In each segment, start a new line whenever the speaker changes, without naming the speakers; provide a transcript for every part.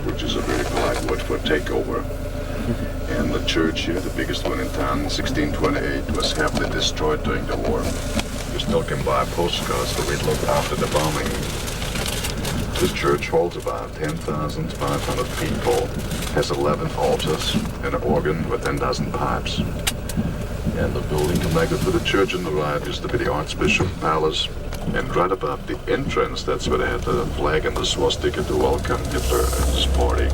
Salzburg, which is a very polite word for takeover. And the church here, the biggest one in town, in 1628, was heavily destroyed during the war. You still can buy postcards the way it looked after the bombing. This church holds about 10,500 people, has 11 altars, and an organ with 10,000 pipes. And the building connected to the church on the right used to be the Archbishop's Palace. And right above the entrance, that's where they had the flag and the swastika to welcome Hitler at his party.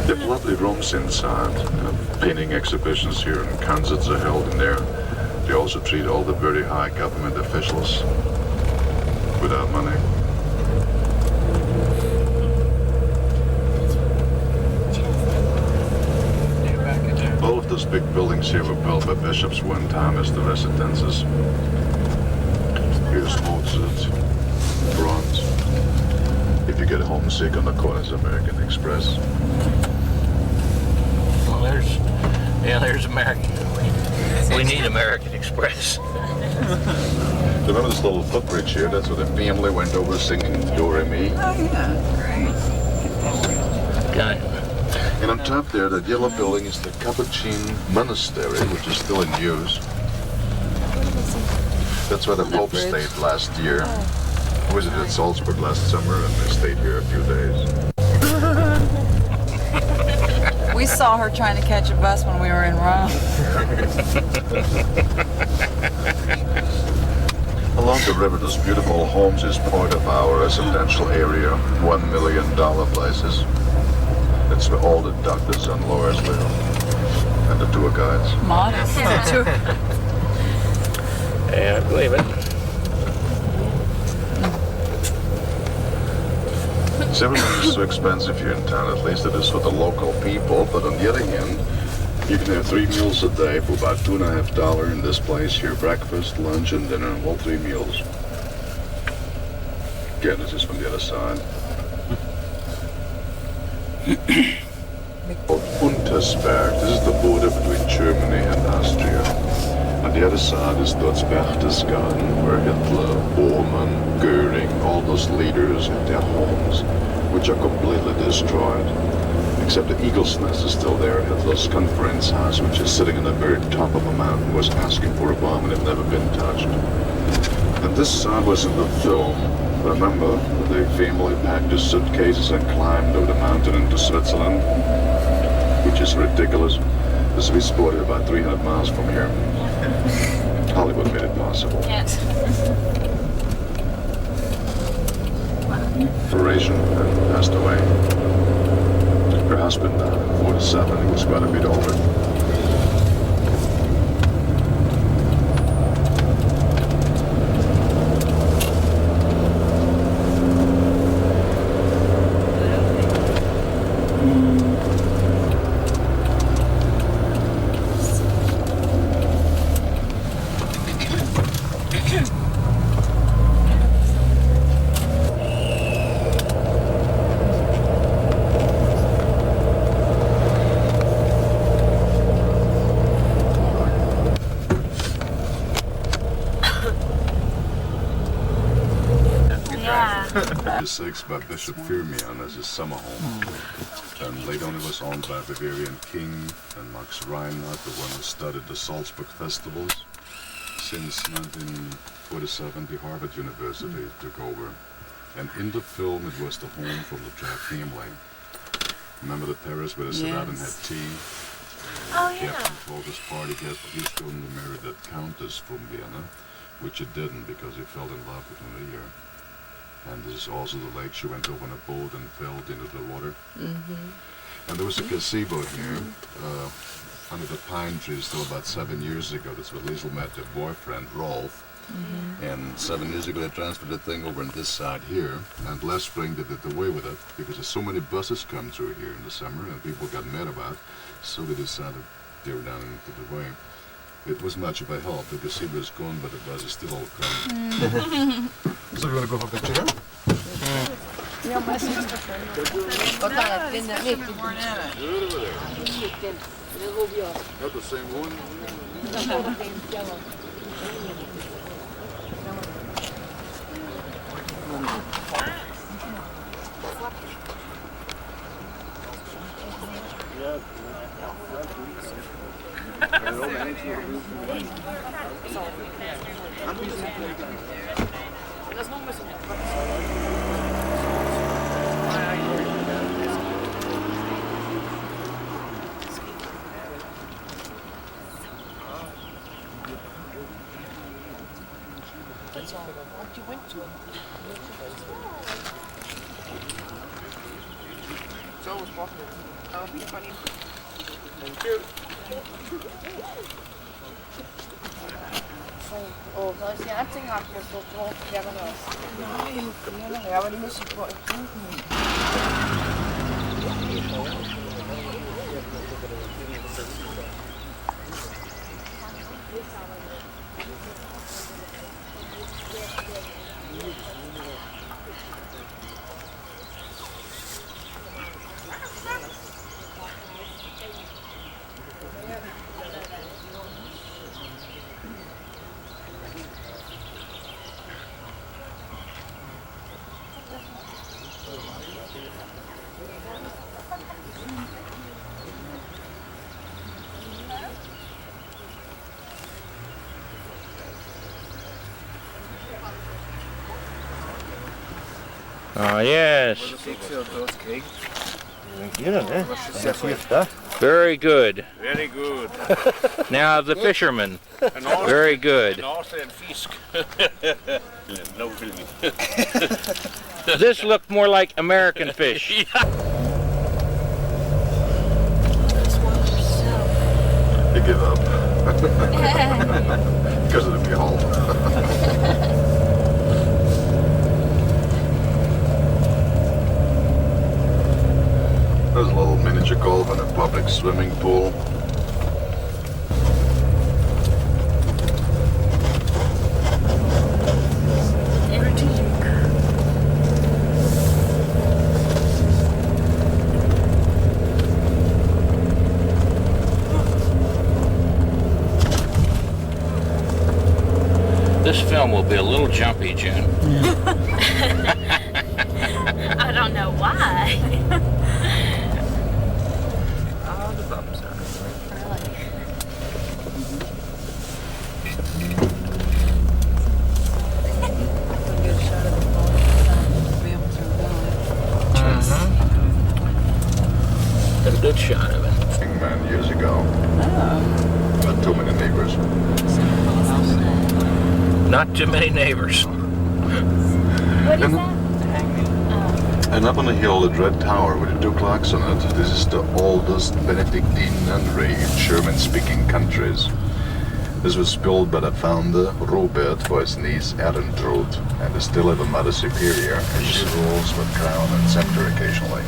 They have lovely rooms inside. Painting exhibitions here and concerts are held in there. They also treat all the very high government officials without money. All of those big buildings here were built by bishops one time as the residences. Here's Mozart, Bronze. If you get homesick on the corners of American Express.
Well, there's American. We need American Express.
Remember this little footbridge here? That's where the family went over singing Do Re Mi.
Oh yeah, great.
Got it.
And on top there, that yellow building is the Capuchin Monastery, which is still in use. That's where the Pope stayed last year. I visited Salzburg last summer and they stayed here a few days.
We saw her trying to catch a bus when we were in Rome.
Along the river, those beautiful homes is part of our residential area, $1 million places. That's where all the doctors and lawyers live, and the tour guides.
Modest.
Yeah, I believe it.
So everything is so expensive here in town, at least it is for the local people, but on the other hand, you can have 3 meals a day for about $2.50 in this place here, breakfast, lunch, and dinner, all 3 meals. Again, this is from the other side. Untersberg, this is the border between Germany and Austria. On the other side is Barchtesgarden, where Hitler, Bormann, Goering, all those leaders had their homes, which are completely destroyed. Except the Eagle's Nest is still there, Hitler's conference house, which is sitting on the very top of a mountain, was asking for a bomb and had never been touched. And this side was in the film. Remember, the family packed their suitcases and climbed over the mountain into Switzerland, which is ridiculous. This we spotted about 300 miles from here. Hollywood made it possible.
Yes.
Operation and passed away. Her husband died at 47. He was quite a bit older. By Bishop Firmian as his summer home. And later on it was owned by Bavarian King and Max Reinhardt, the one who started the Salzburg festivals. Since 1947 the Harvard University took over. And in the film it was the home from the Jack family. Remember the terrace where they sat out and had tea?
Oh yeah.
Captain told his party guest that he was going to marry that countess from Vienna, which he didn't because he fell in love with Maria. And this is also the lake. She went over on a boat and fell into the water. And there was a gazebo here under the pine trees still about 7 years ago. That's where Liesl met her boyfriend, Rolf. And 7 years ago they transferred the thing over on this side here. And last spring they did away with it because there's so many buses come through here in the summer and people got mad about it. So they decided they were down into the way. It was much of a help. The gazebo is gone, but the bus is still all coming. So you want to go for a picture here?
Yeah, my sister.
Not the same one?
Oh, soll ich die Anzeigen abgeben? Ja, genau. Ja, aber die müssen vor euch trinken.
Oh, yes. Very good.
Very good.
Now the fisherman. Very good.
Austrian fisk. No filming.
This looked more like American fish.
You give up. Because of the behold. There's a little miniature golf and a public swimming pool.
This film will be a little jumpy, June.
I don't know why.
Oh, the bumps are. Got a good shot of it.
Man, years ago. Not too many neighbors.
Not too many neighbors.
What is that?
And up on the hill, the Red Tower with the two clocks on it, this is the oldest Benedictine nunnery in German-speaking countries. This was built by the founder, Robert, for his niece Erentrude, and they still have a Mother Superior, and she rules with crown and scepter occasionally.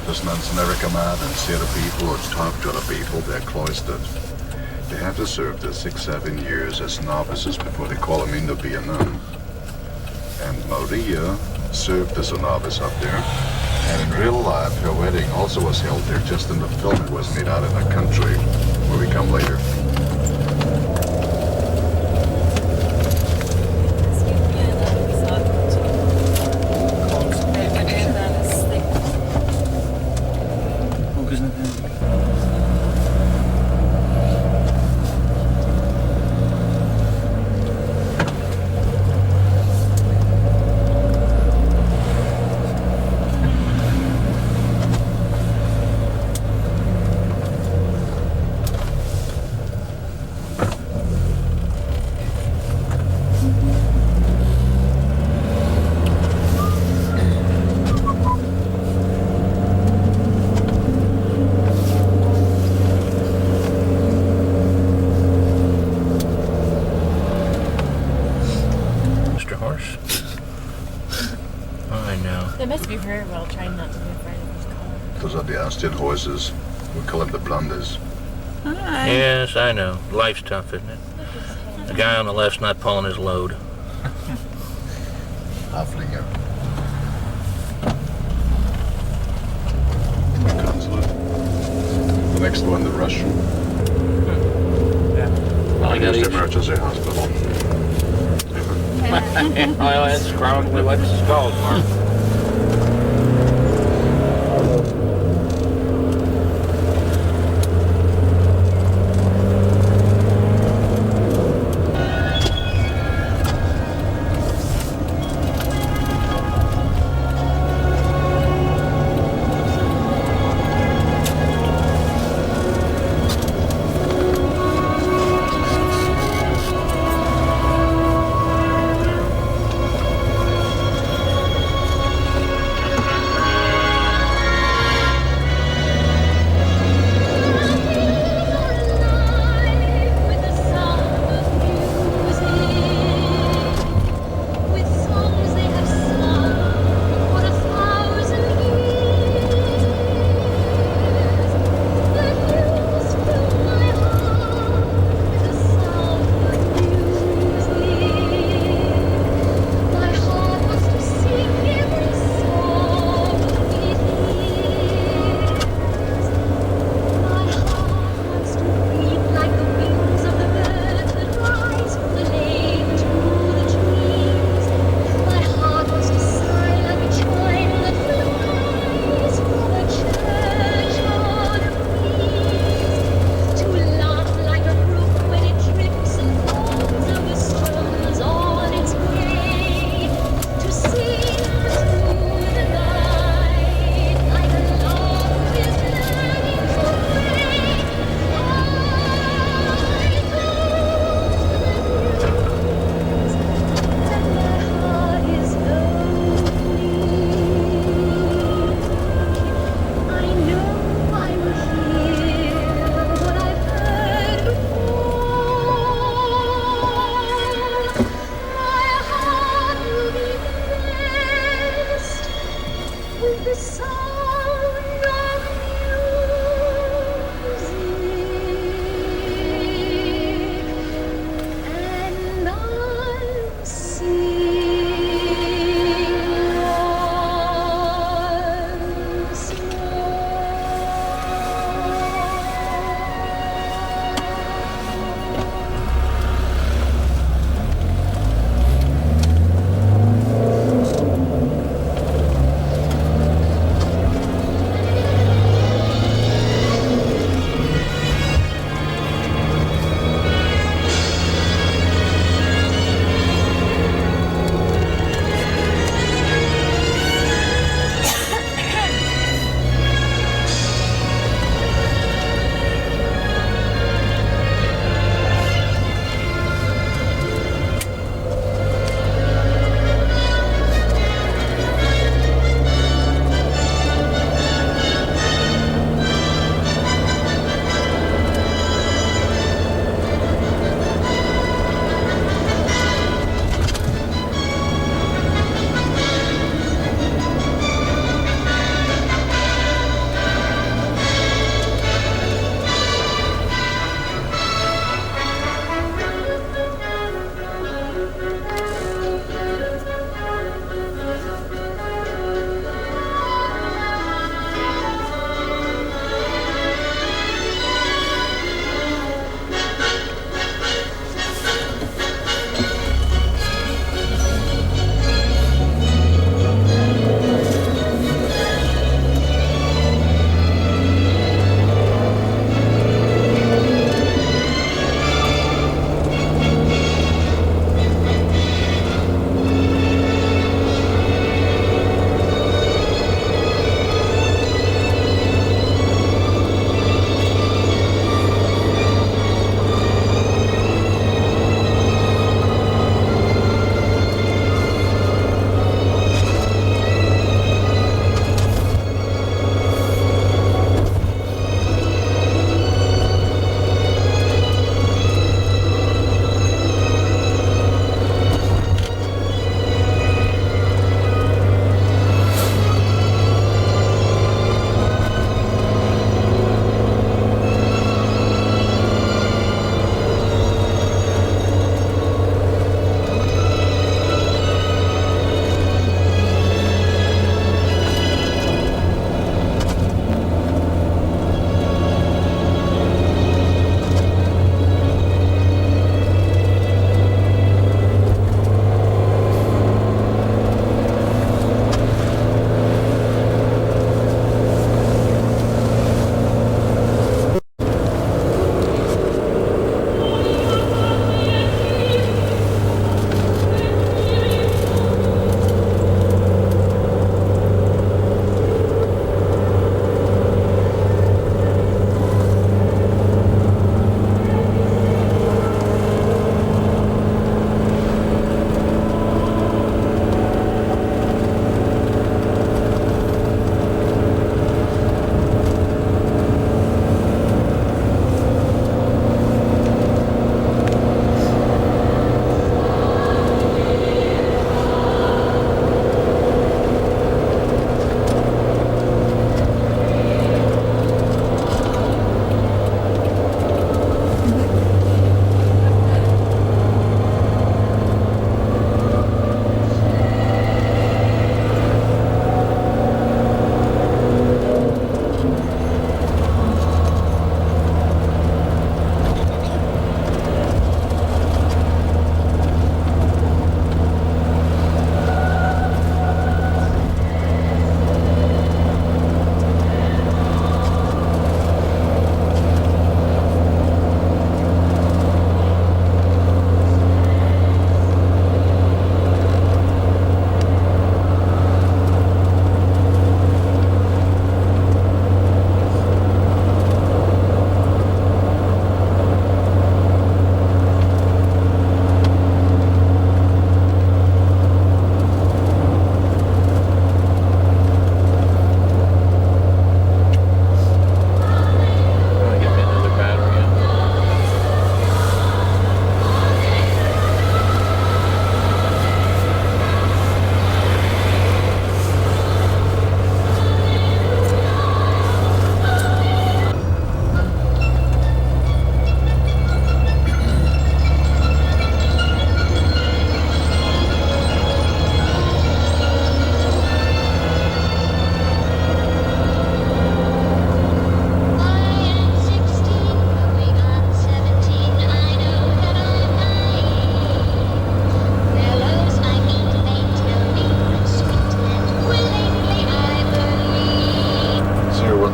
Those nuns never come out and see other people or talk to other people, they're cloistered. They have to serve their 6-7 years as novices before they call them in to be a nun. And Maria served as a novice up there. And in real life, her wedding also was held there, just in the film it was made out in the country, where we come later.
They must be very well trained not to be afraid of this car.
Those are the Austrian horses. We call them the blunders.
Hi.
Yes, I know. Life's tough, isn't it? The guy on the left's not pulling his load.
Haflinger. Consulate. The next one, the Russian.
Well, I got
Used
each.
emergency hospital.
Well, that's probably what it's called, Mark.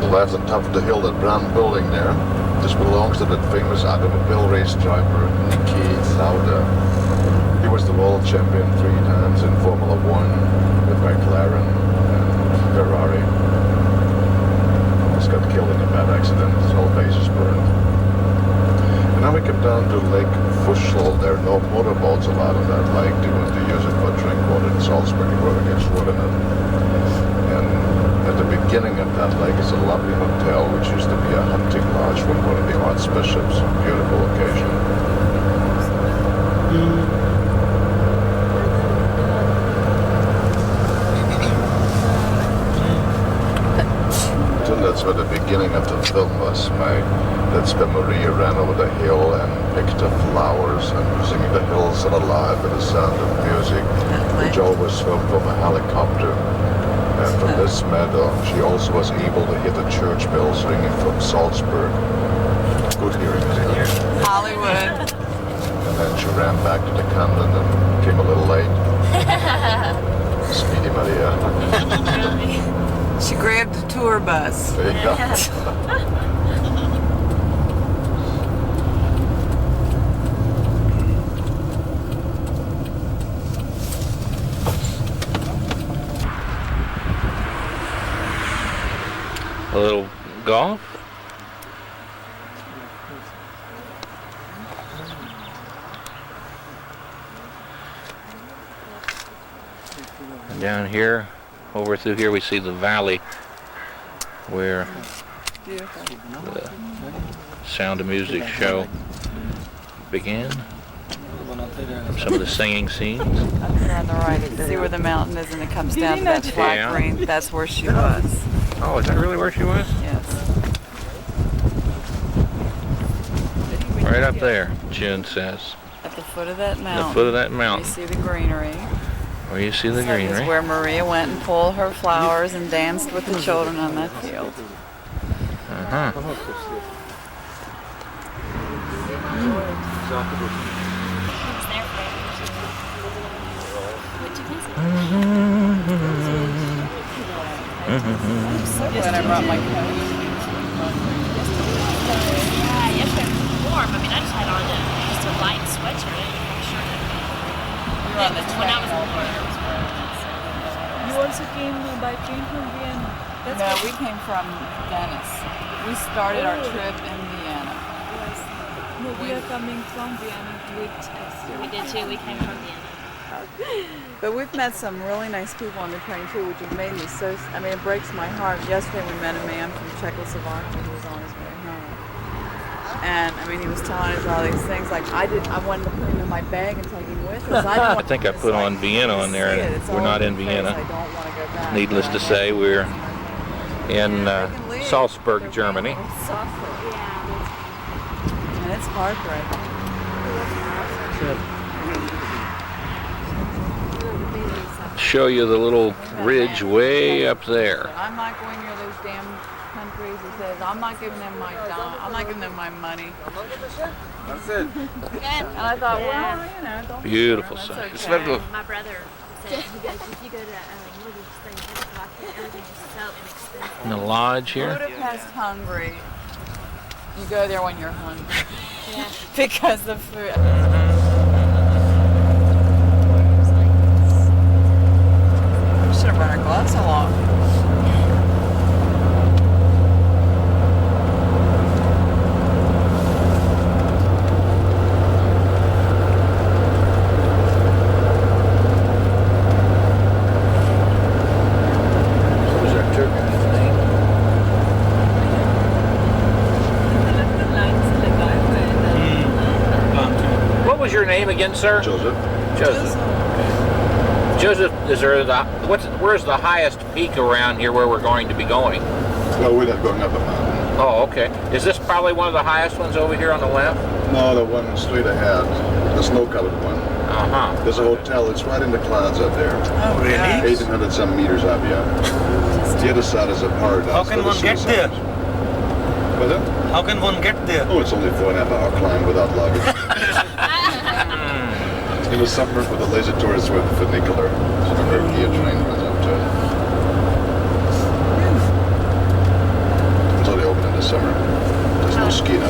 So that's the top of the hill, that brown building there. This belongs to that famous automobile race driver, Niki Lauda. He was the world champion 3 times in Formula One with McLaren and Ferrari. Just got killed in a bad accident. His whole face is burned. And now we come down to Lake Fuschel. There are no motorboats allowed on that lake. They want to use it for drink water in Salzburg. You want to get short in it. And at the beginning of that lake is a lovely hotel, which used to be a hunting lodge from one of the archbishops. Beautiful location. That's where the beginning of the film was. That's where Maria ran over the hill and picked up flowers and singing "The Hills Are Alive" with the sound of music, which always filmed from a helicopter. And from this meadow, she also was able to hear the church bells ringing from Salzburg. Good hearing.
Hollywood.
And then she ran back to the convent and came a little late. Speedy Maria.
She grabbed a tour bus.
There you go.
A little golf. And down here, over through here, we see the valley where the Sound of Music show began. Some of the singing scenes.
Up there on the right, you see where the mountain is, and it comes down to that flat green. That's where she was.
Oh, is that really where she was?
Yes.
Right up there, June says.
At the foot of that mountain.
The foot of that
You
mountain.
see the greenery.
Where you see the
This
greenery.
is where Maria went and pulled her flowers and danced with the children on that field.
Uh-huh.
I'm so glad I brought my coat.
Yeah, yesterday was warm. I mean, I just had on just a light sweatshirt. When I was born.
You also came by train from Vienna.
No, we came from Venice. We started our trip in Vienna.
Yes. No, we are coming from Vienna with Esther.
We did too. We came from Vienna.
But we've met some really nice people on the train too, which has made me so, I mean, it breaks my heart. Yesterday we met a man from Czechoslovakia who was on his way home. And I mean, he was telling us all these things, like I wanted to put him in my bag and take him with us.
I think I put on Vienna on there, and we're not in Vienna.
I don't want to go back.
Needless to say, we're in Salzburg, Germany.
Salzburg. And it's heartbreaking.
Show you the little ridge way up there.
I'm not going near those damn countries. He says, I'm not giving them my dime. I'm not giving them my money.
That's it.
Good.
And I thought, well, you know, don't be
Beautiful
that's
sight.
okay.
My brother said, he goes, if you go to Northern Springs, everything is so inexpensive.
In the lodge here.
Budapest, Hungary. You go there when you're hungry.
Yeah.
Because the food. We should have brought our gloves along.
What was our tour guide's name? What was your name again, sir?
Joseph.
Joseph. Joseph, is there where's the highest peak around here where we're going to be going?
No, we're not going up a mountain.
Oh, okay. Is this probably one of the highest ones over here on the left?
No, the one straight ahead, the snow-covered one.
Uh-huh.
There's a hotel. It's right in the clouds up there.
Oh, really?
1,800 some meters up, yeah. The other side is a paradise.
How can
for the
one get
suicides.
there?
What's that?
How can one get there?
Oh, it's only 4.5 hour climb without luggage. It was somewhere for the laser tourists with the funicular. So the Merkia train runs up to it. Skinner.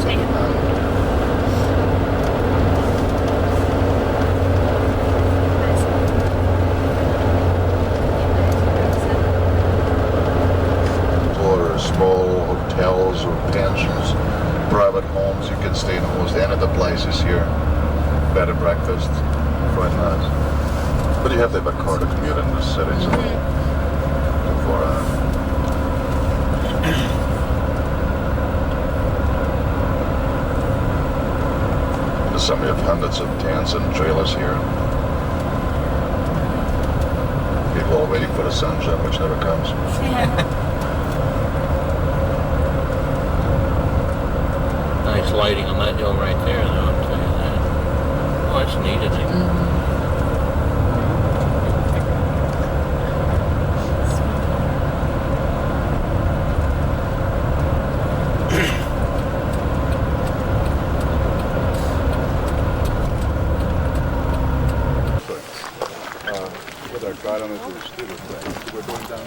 Or small hotels or pensions, private homes. You can stay in almost any of the places here. Bed and breakfast, quite nice. But you have to have a car to commute in the city, so for some have hundreds of tents and trailers here. People all waiting for the sunshine, which never comes.
Nice lighting on that hill right there, though, I'll tell you that. Oh, it's neat, isn't it?
With our guide on the tour, we're going down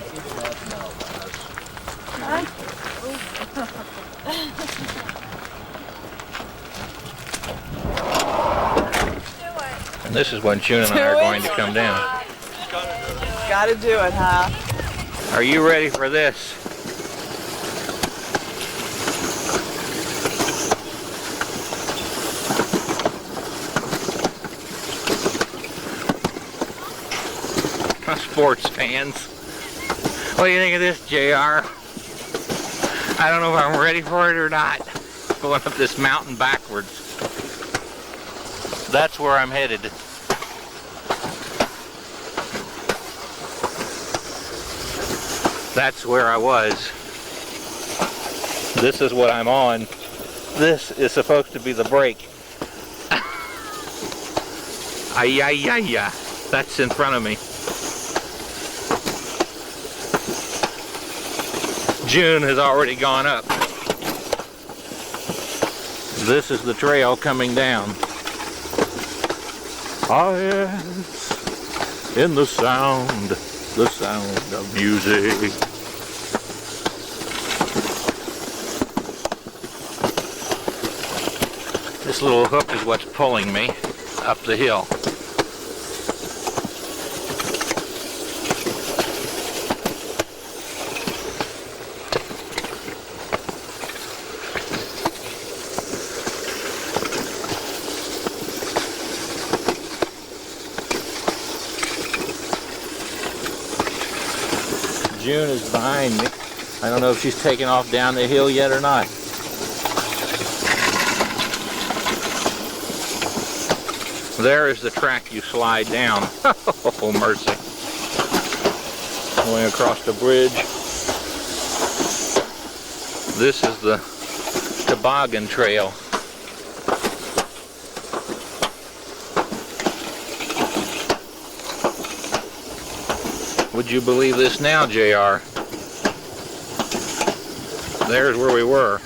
And this is when June and I are going to come down.
Gotta do it, huh?
Are you ready for this? Sports fans. What do you think of this, JR? I don't know if I'm ready for it or not. Going up this mountain backwards. That's where I'm headed. That's where I was. This is what I'm on. This is supposed to be the brake. Ay, ay, ay, ay. That's in front of me. June has already gone up. This is the trail coming down. Ah, yes, in the sound of music. This little hook is what's pulling me up the hill. June is behind me. I don't know if she's taken off down the hill yet or not. There is the track you slide down. Oh, mercy. Going across the bridge. This is the toboggan trail. Would you believe this now, JR? There's where we were.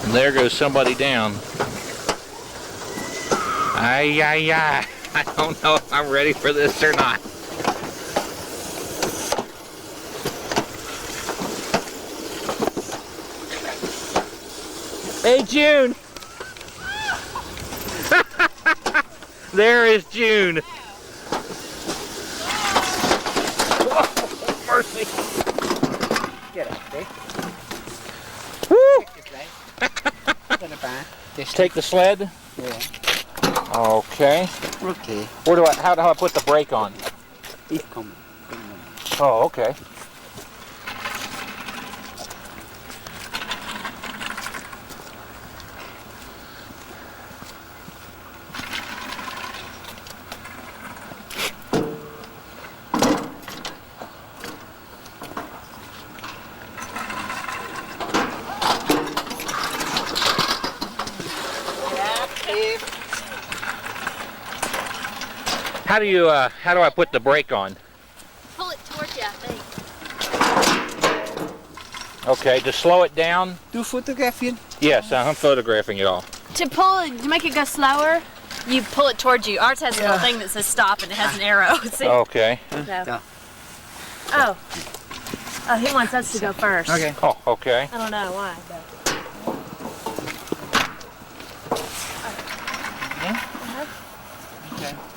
And there goes somebody down. Ay, ay, ay. I don't know if I'm ready for this or not. Hey, June! There is June. Mercy.
Get up, Dick.
Woo!
Just
Take the sled.
Yeah.
Okay.
Okay.
How do I put the brake on?
He's coming.
Oh, okay. How do I put the brake on?
Pull it towards you, I think.
Okay, to slow it down?
Do photography.
Yes, I'm photographing it all.
To make it go slower, you pull it towards you. Ours has a little thing that says stop and it has an arrow. See?
Okay.
Yeah.
Oh. Oh, he wants us to go first.
Okay.
Oh, okay.
I don't know why, but.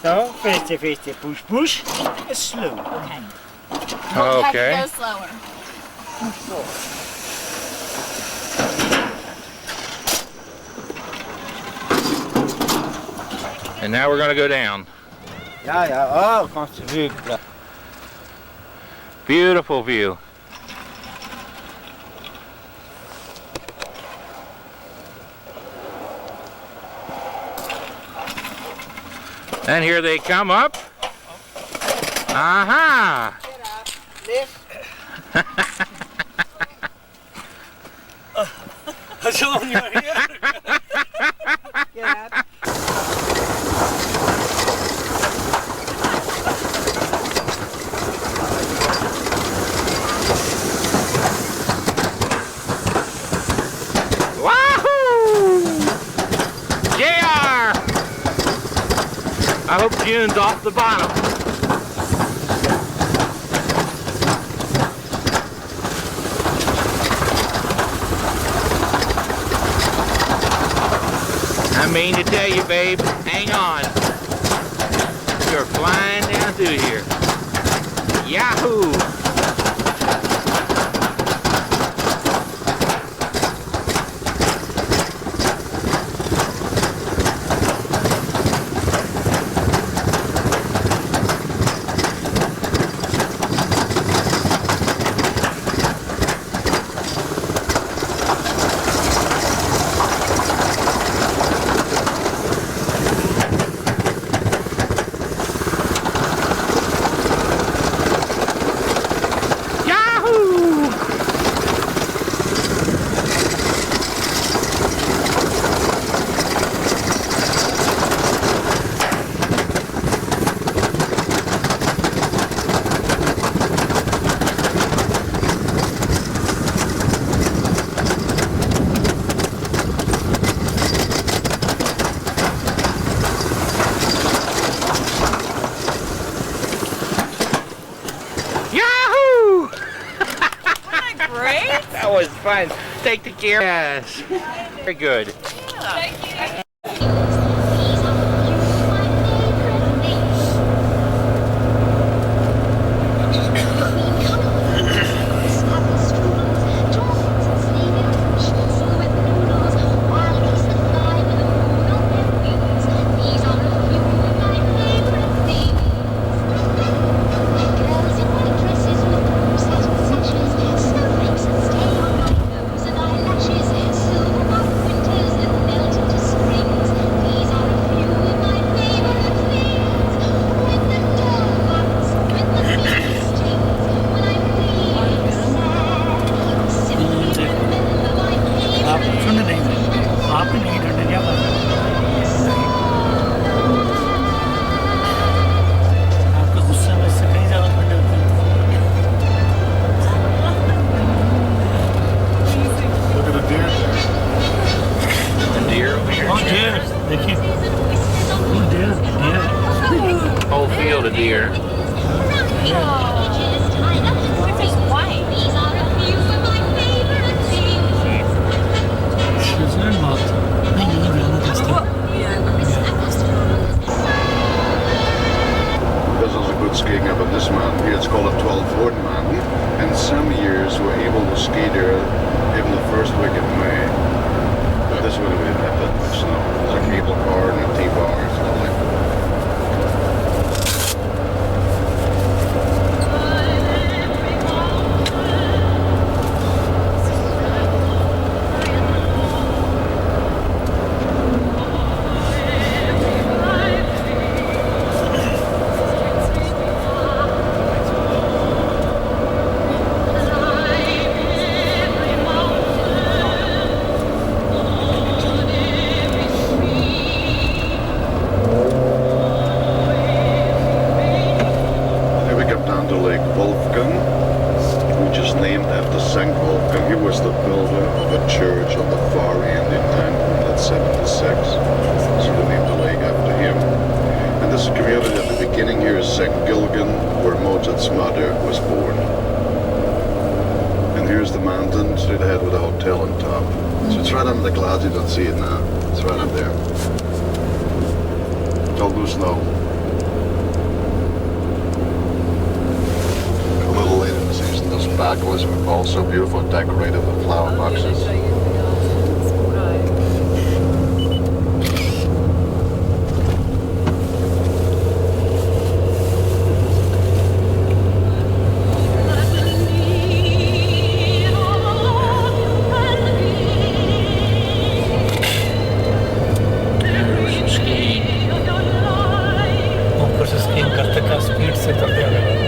So, first, push, slow.
Okay.
Okay.
Go slower.
And now we're going to go down.
Ja, oh, kannst du wirklich.
Beautiful view. And here they come up. Aha!
So on your hair.
Get up.
Wahoo! JR! I hope June's off the bottom. I mean to tell you, babe, hang on. You're flying down through here. Yahoo! That was fun. Take the gear. Yes. Very good.
Thank you.
Whole field of deer.
There's also good skiing up on this mountain here. It's called a 12-foot mountain. And some years we're able to ski there even the first week of May. But this one we didn't have that much snow. There's a cable car and a T-bar. It's lovely. See it now. It's right up there. It's all loose snow. A little late in the season, those balconies were also beautiful, decorated with flower boxes.
ऊपर से skiing करते क्या speed से करते हैं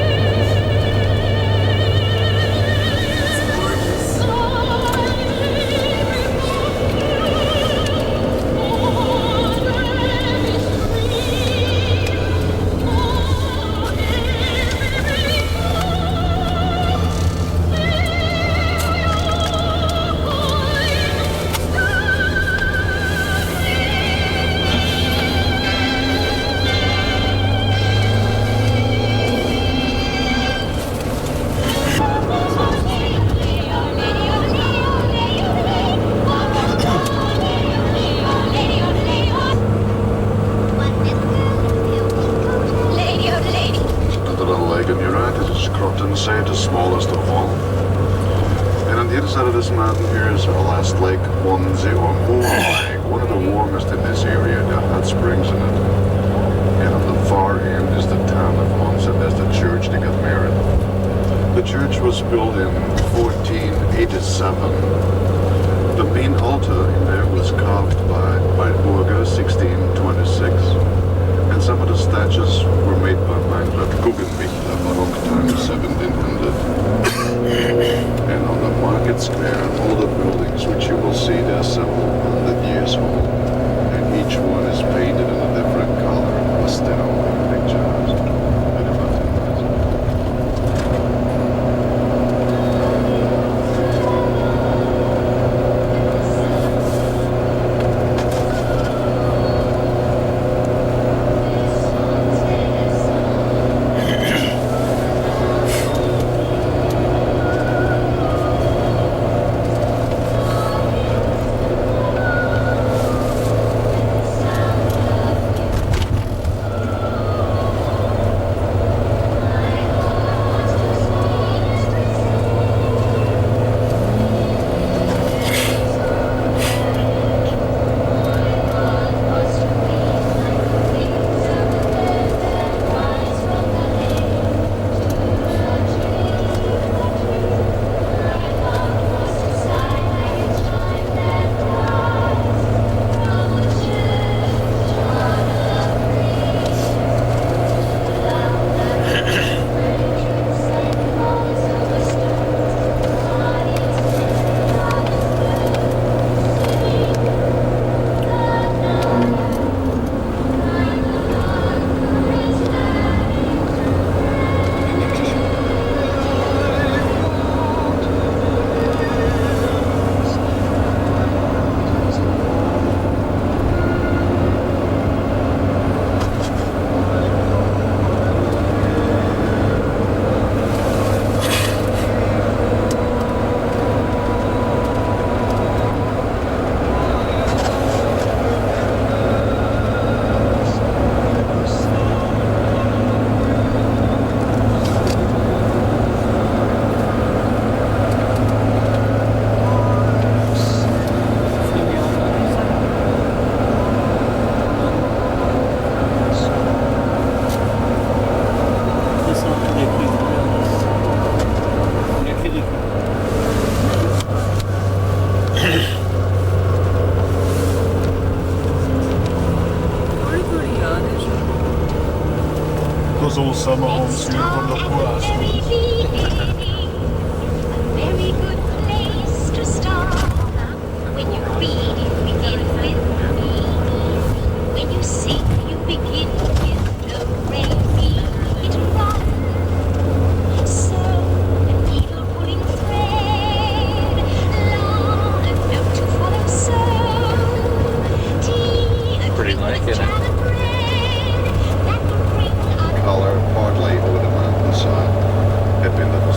The smallest of all. And on the other side of this mountain here is our last lake, Wannsee or Moor Lake, one of the warmest in this area. There are hot springs in it. And on the far end is the town of Wannsee. There's the church they got married. The church was built in 1487. The main altar in there was carved by Burger, 1626. And some of the statues were made by Mindler Guggenbichler, baroque time 1700. And on the market square, all the buildings which you will see, they're several hundred years old. And each one is painted in a different color, pastel, pictures. Very much nice.
Those old summer homes here from the poor.
Very good place to start. When you read, you begin with me. When you sing, you begin with do, re, mi, it runs. So, a needle pulling thread, la, a note to follow. So, tea, a
Pretty like it.
Color partly over the mountainside. Had been little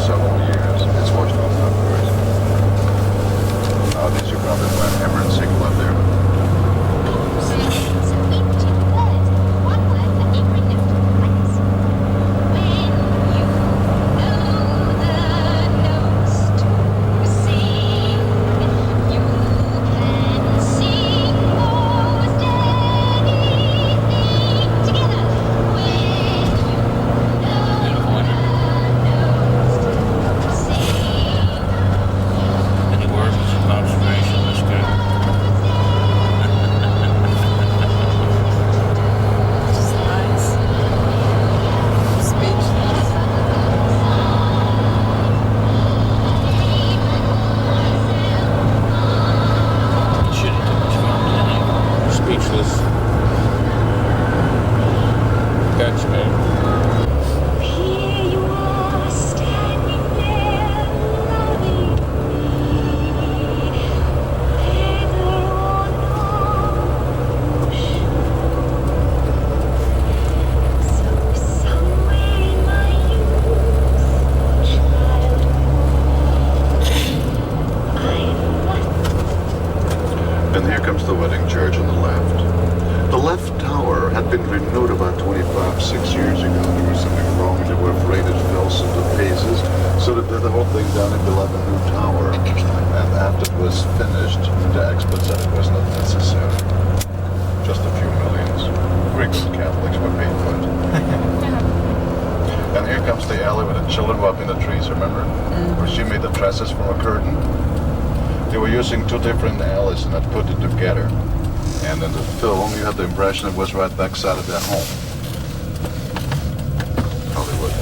the wedding church on the left. The left tower had been renewed about 6 years ago. There was something wrong. They were afraid it fell into pieces, so they did the whole thing down and built a new tower. And after it was finished, the experts said it was not necessary. Just a few millions. Greeks and Catholics were paid for it. And here comes the alley where the children were up in the trees, remember? Where she made the dresses from a curtain. They were using two different alleys and had put it together. And in the film, you had the impression it was right backside of their home. Hollywood.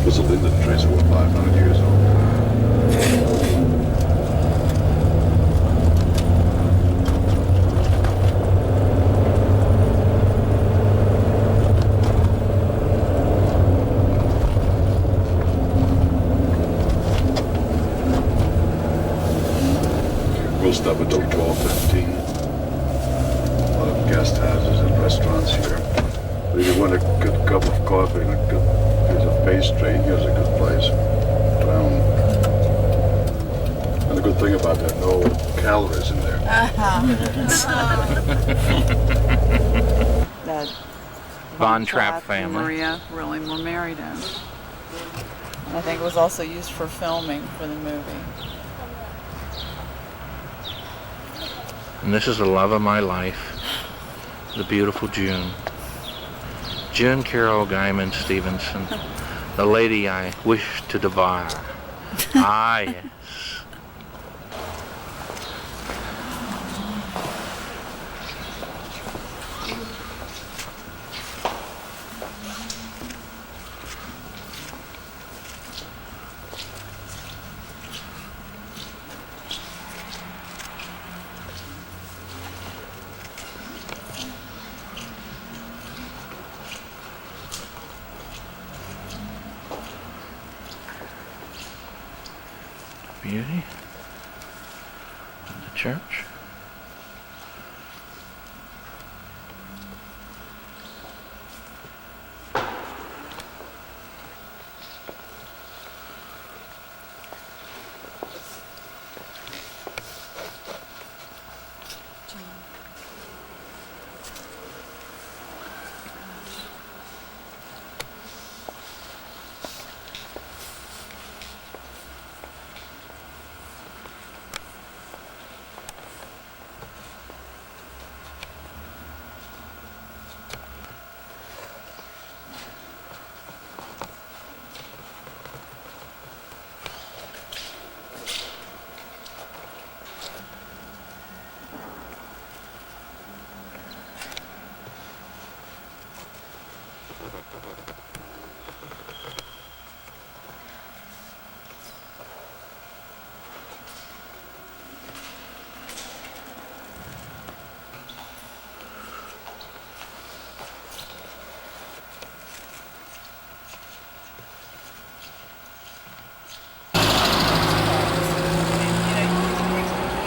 It was the linden trees that were 500 years old. We'll stop until 12:15. A lot of guest houses and restaurants here. If you want a good cup of coffee and a good piece of pastry, here's a good place. And the good thing about that, no calories in there.
That
Von Trapp
and
family.
Maria really were married in. And I think it was also used for filming for the movie.
And this is the love of my life, the beautiful June. June Carol Guyman Stevenson, the lady I wish to devour. Ah, yes. Beauty of the church.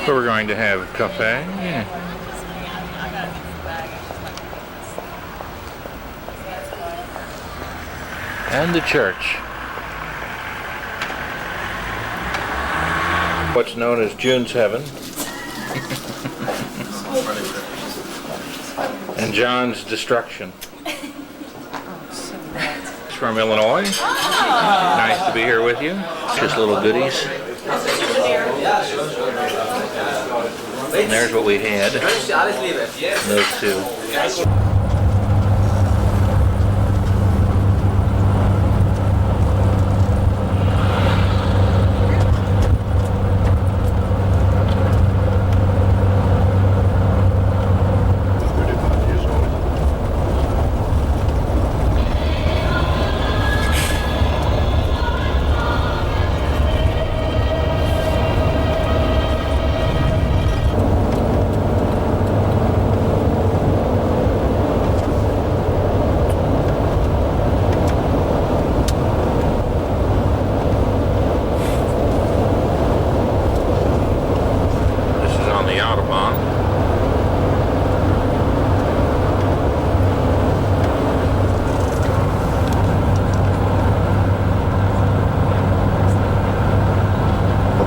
So we're going to have a cafe. And the church. What's known as June's Heaven. And John's Destruction. It's from Illinois. Nice to be here with you. Just little goodies. And there's what we had. Those two.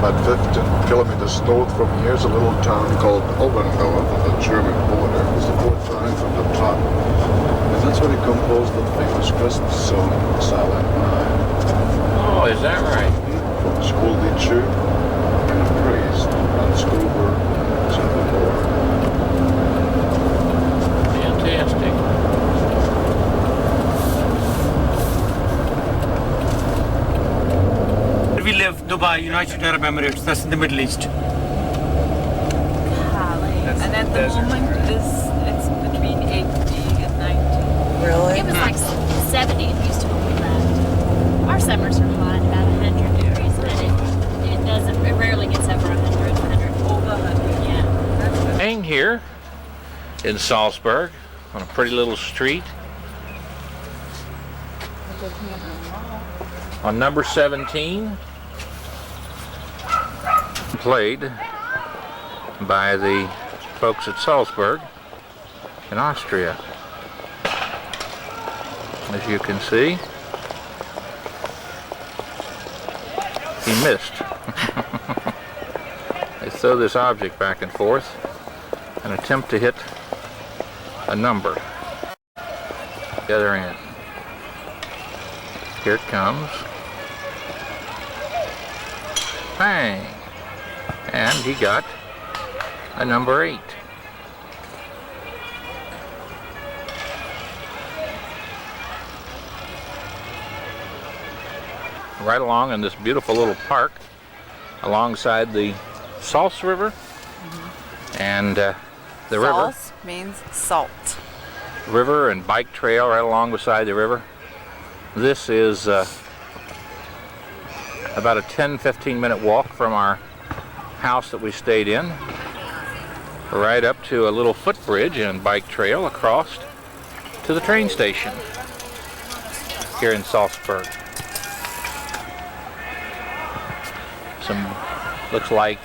about 15 kilometers north from here is a little town called Oberndorf on the German border. It's a good time from the top. And that's where he composed the famous Christmas song, Silent Night.
Oh, is that right?
From School Teacher and a priest on Schoolberg and more.
Fantastic.
We live Dubai, United Arab Emirates. That's in the Middle East.
And at the moment it's between 80 and 90.
Really?
It was like 70 in Houston when we left. Our summers are hot, about 100 degrees, but it rarely gets over 100, 100.
Over 100.
Yeah.
Staying here in Salzburg on a pretty little street on number 17, played by the folks at Salzburg in Austria. As you can see, he missed. They throw this object back and forth and attempt to hit a number. The other end. Here it comes. Bang! And he got a number 8. Right along in this beautiful little park alongside the Salz River and the river.
Salz means salt.
River and bike trail right along beside the river. This is about a 10-15 minute walk from our house that we stayed in, right up to a little footbridge and bike trail across to the train station here in Salzburg. Some looks like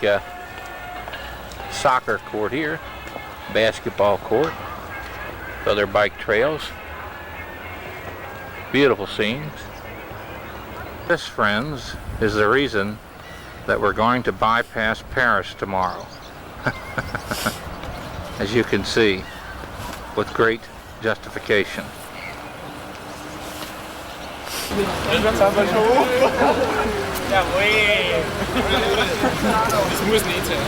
soccer court here, basketball court, other bike trails, beautiful scenes. This, friends, is the reason that we're going to bypass Paris tomorrow. As you can see, with great justification.
Jawohl! Das muss nicht sein.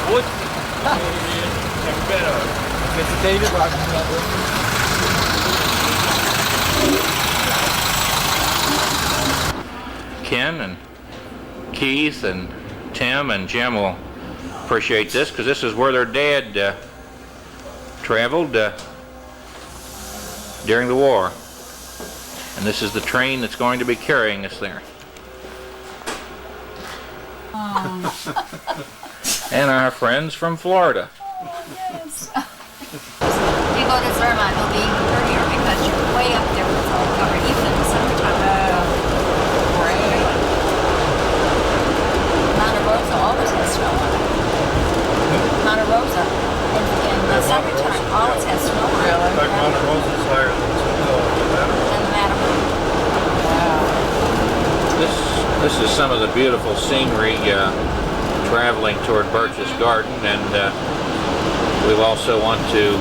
Gut. Jetzt David war
Ken and Keith and Tim and Jim will appreciate this because this is where their dad traveled during the war. And this is the train that's going to be carrying us there. And our friends from Florida.
If you go to Zermatt, it'll be even prettier because you're way up there with it's all covered, even in the summertime.
Great.
Monte Rosa always has snow on it. Monte Rosa, in the summertime, always has snow on it.
Really?
Like Monte Rosa's higher than
And the Matterhorn.
This is some of the beautiful scenery traveling toward Barchtesgarden, and we also want to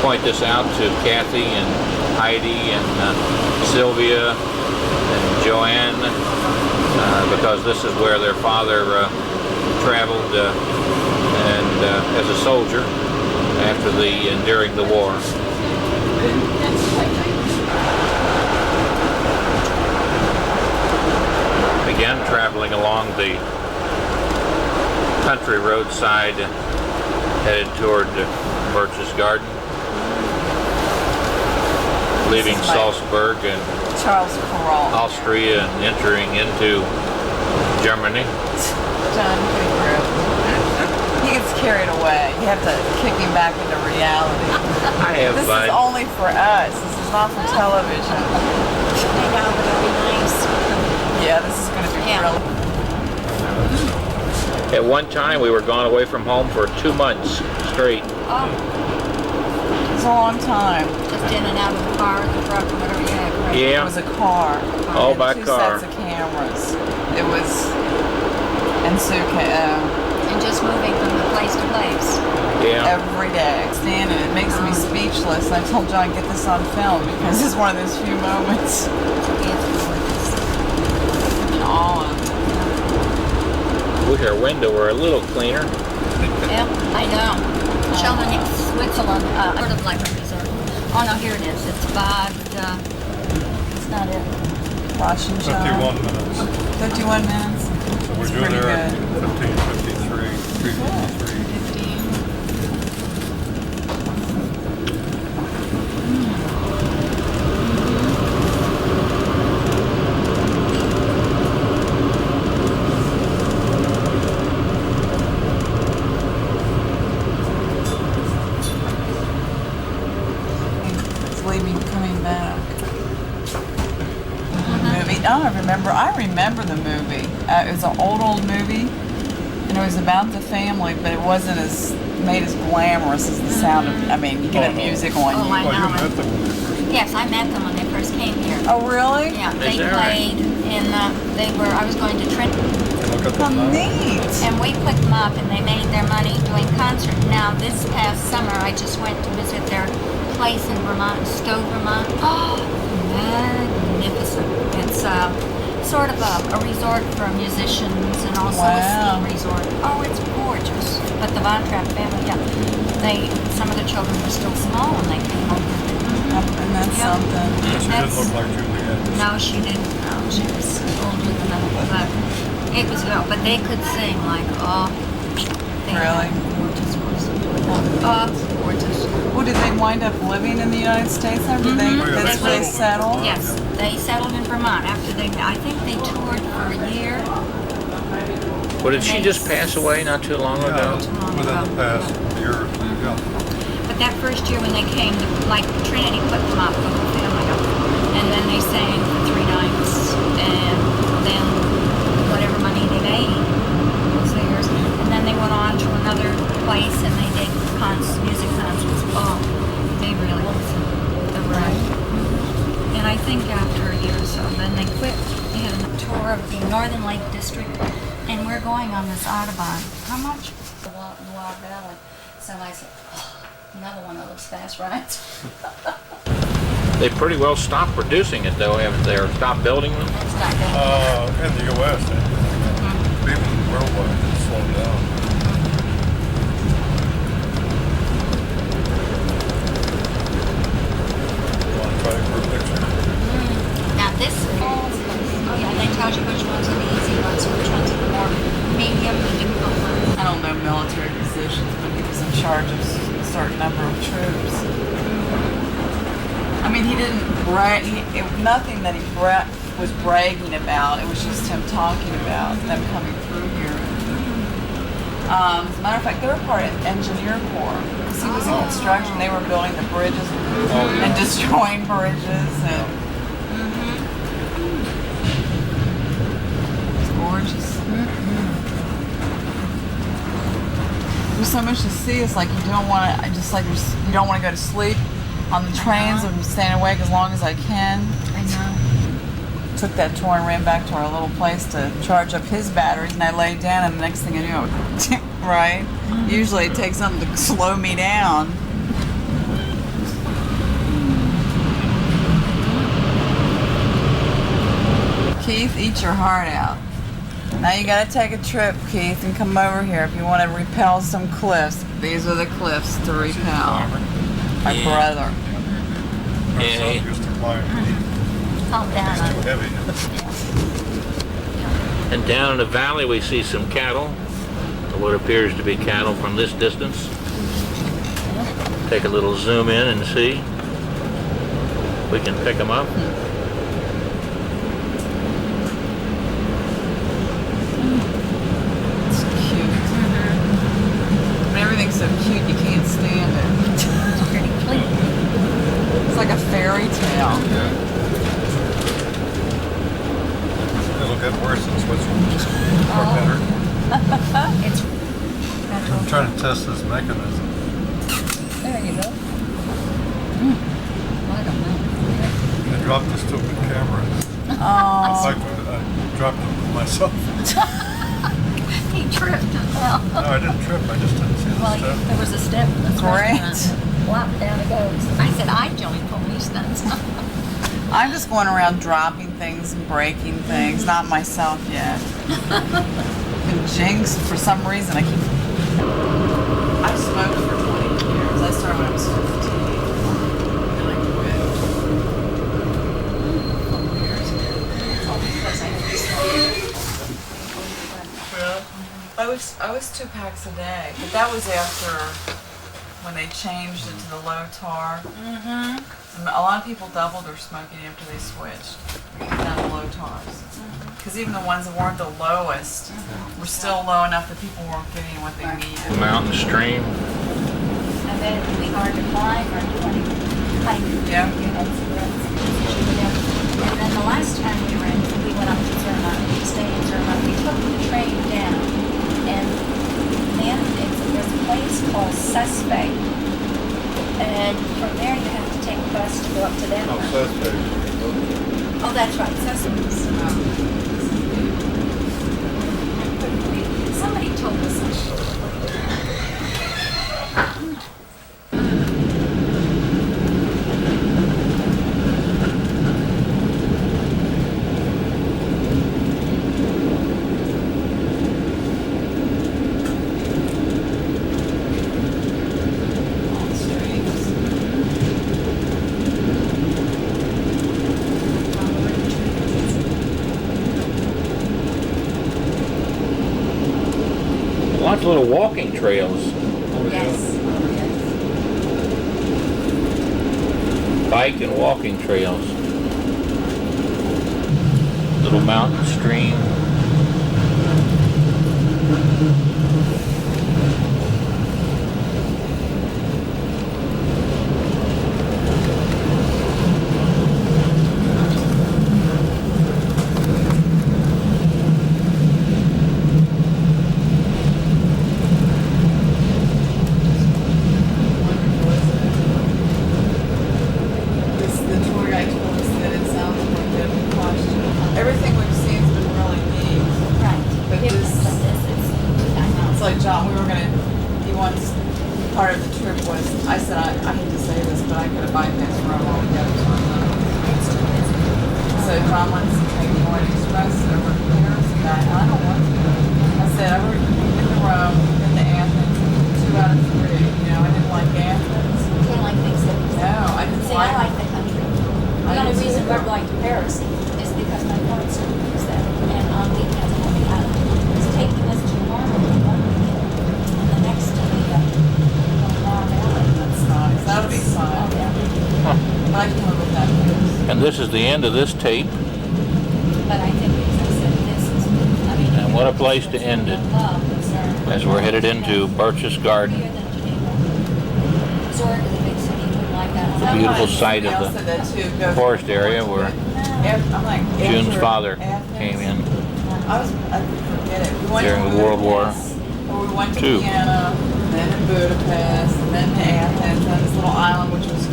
point this out to Kathy and Heidi and Sylvia and Joanne because this is where their father traveled and as a soldier during the war. Again, traveling along the country roadside headed toward Barchtesgarden, leaving Salzburg and
Charles Perrault.
Austria and entering into Germany.
John Cooper. You can carried away. You have to kick him back into reality.
I have
This
fun.
is only for us. This is not for television.
I know, but it'll be nice.
Yeah, this is going to be really.
At one time, we were gone away from home for 2 months straight.
Oh,
It's a long time.
just in and out of the car, the truck, whatever you had, right?
It
Yeah.
was a car.
All
And
by
two
car.
sets of cameras. It was and suitcase
And just moving from the place to place.
Yeah.
every day. Standing, it makes me speechless. And I told John, get this on film because it's one of those few moments.
It's gorgeous.
Awe.
Wish our window were a little cleaner.
Yeah, I know. Sheldon in Switzerland, sort of like a resort. Oh no, here it is. It's Bad, it's not it.
Watching John.
51 minutes.
51 minutes.
So we're
It's
doing
pretty
there at
good.
15:53, 3:53.
15.
It's leaving, coming back. Movie. I remember the movie. It was an old movie, and it was about the family, but it wasn't as made as glamorous as the sound of. I mean, you get a music on
Oh,
you.
I
Well, you
know.
met them when they first.
Yes, I met them when they first came here.
Oh, really?
Yeah, they
that right?
played in, I was going to Trent,
Look at
How
them now.
neat.
and we picked them up and they made their money doing concerts. Now, this past summer, I just went to visit their place in Vermont, Stowe, Vermont. Oh, magnificent. It's sort of a resort for musicians and also
Wow.
a ski resort. Oh, it's gorgeous. But the Von Trapp family, yeah, some of the children were still small when they came over.
And that's
Yeah.
something.
Yeah, she didn't
That's-
look like Juliet.
No, she didn't. No, she was older than that. But it was real. But they could sing like, oh, they
Really?
had gorgeous voices. Gorgeous.
Well, did they wind up living in the United States after they?
Oh, yeah,
That's
they
where they
settled
settled.
in
Yes, they settled in Vermont after I think they toured for a year.
Well, did she just pass away not too long
Yeah,
ago?
within the past year or two, yeah.
But that first year when they came, like Trinity put them up, the whole family up, and then they sang for 3 nights, and then whatever money they made was theirs, and then they went on to another place and they did music concerts. Oh, they really was the right. And I think after a year or so, then they quit. They had a tour of the Northern Lake District, and we're going on this Audubon. How much? The Loire Valley. So I said, oh, another one of those fast rides.
They pretty well stopped producing it though, haven't they? Or stopped building them?
It's not good.
In the U.S., even worldwide, it's slowed down. You want to try for a picture?
Now this, oh yeah, they tell you which ones are the easy ones, which ones are the more medium, the difficult ones.
I don't know military positions, but he was in charge of a certain number of troops. I mean, he didn't brag. Nothing that he was bragging about. It was just him talking about them coming through here. As a matter of fact, they were part of engineer corps. Because he was in construction. They were building the bridges and destroying bridges. And it's gorgeous. There's so much to see. It's like you don't want to. You don't want to go to sleep on the trains. I'm staying awake as long as I can.
I know.
Took that tour and ran back to our little place to charge up his batteries, and I laid down, and the next thing I knew, I was right. Usually it takes something to slow me down. Keith, eat your heart out. Now you gotta take a trip, Keith, and come over here if you want to repel some cliffs. These are the cliffs to repel. My brother.
Our son used to climb.
Calm down.
He's too heavy.
And down in the valley we see some cattle, or what appears to be cattle from this distance. Take a little zoom in and see. We can pick them up.
It's cute. I Yeah.
It'll get worse in Switzerland. Or better.
It's
I'm trying to test this mechanism.
there you go. I don't know.
I dropped the stupid camera.
Oh.
I dropped it myself.
He tripped. Well,
No, I didn't trip. I just didn't see the
well,
step.
there was a step. That's
Great.
Flop, down it goes. I said I joined police stunts.
I'm just going around dropping things and breaking things. Not myself yet. Been jinxed for some reason. I smoked for 20 years. I started when I was 15. And I quit. A couple years ago. I was 2 packs a day, but that was after when they changed it to the low tar.
Mm-hmm.
A lot of people doubled their smoking after they switched down to low tars. Because even the ones that weren't the lowest were still low enough that people weren't getting what they needed.
Mountain stream.
And then it would be hard to climb or do any hiking.
Yeah.
And then the last time we went up to Zermatt, we stayed in Zermatt, we took the train down. And then there's a place called Sespe. And from there you have to take a bus to go up to that mountain.
Salzburg.
Oh, that's right, Sespe. Somebody told us this.
Lots of little walking trails.
Yes.
Bike and walking trails. Little mountain stream.
The tour guide told us that in Salzburg that it cost you. Everything we've seen has been really neat.
Right.
But this,
I know.
it's like John, we were gonna, he wants, part of the trip was, I said, I hate to say this, but I could have bypassed Rome altogether. So John wants to take the Orient Express over to Paris and that, and I don't want to. I said, I would been to Rome, been to Athens, 2 out of 3. You know, I didn't like Athens.
You can't like things that
No, I didn't
See,
like
I like the country. The only reason we're going to Paris is because my parents is there, and on weekends we'll be out. It's taking us to Normandy one weekend, and the next to the Loire Valley.
That's nice. That would be
Oh,
fun.
yeah.
I can live with that place.
And this is the end of this tape.
But I think, as I said, this is, I mean.
And what a place to end it. As we're headed into Barchtesgarden.
Zurich is a big city, wouldn't like that.
Beautiful site of the forest area where June's father came in
I forget it. We went
during
to
World War
Budapest, or we went to
II.
Vienna, and then to Budapest, and then to Athens, and this little island which was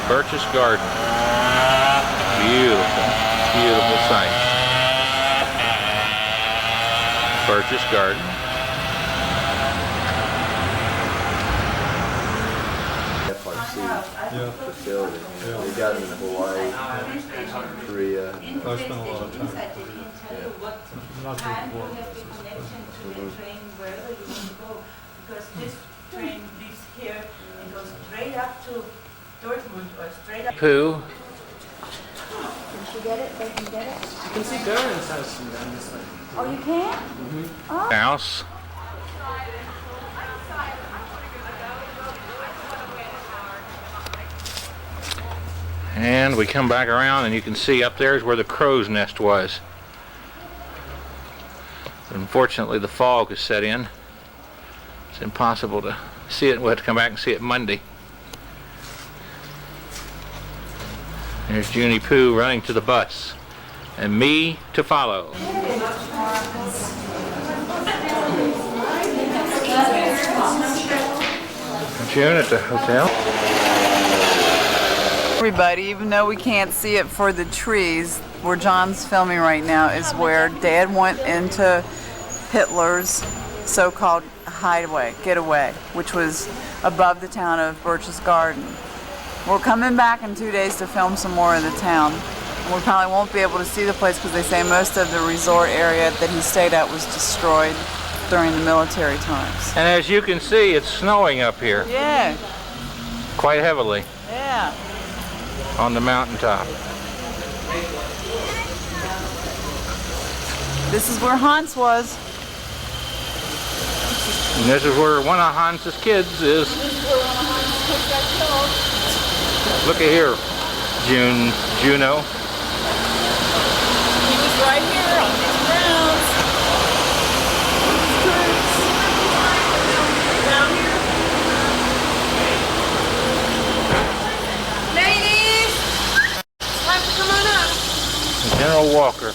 Barchtesgarden. Beautiful, beautiful sight. Barchtesgarden.
Facility. We got them in Hawaii, Korea.
I spent a lot of time. Not the war.
Because this train leaves here and goes straight up to Dortmund or straight up.
Pooh.
Can she get it? They can get it?
You can see Darren's house from down this way.
Oh, you can? Oh.
House. And we come back around and you can see up there is where the crow's nest was. Unfortunately the fog has set in. It's impossible to see it. We'll have to come back and see it Monday. There's Junie Poo running to the bus, and me to follow. June at the hotel.
Everybody, even though we can't see it for the trees, where John's filming right now is where Dad went into Hitler's so-called getaway, which was above the town of Barchtesgarden. We're coming back in 2 days to film some more of the town. We probably won't be able to see the place because they say most of the resort area that he stayed at was destroyed during the military times.
And as you can see, it's snowing up here.
Yeah.
Quite heavily.
Yeah.
On the mountaintop.
This is where Hans was.
And this is where one of Hans's kids is.
This is where one of Hans's kids got killed.
Look at here, Juno.
He was right here on these grounds. Down here.
Ladies! Time to come on up.
General Walker.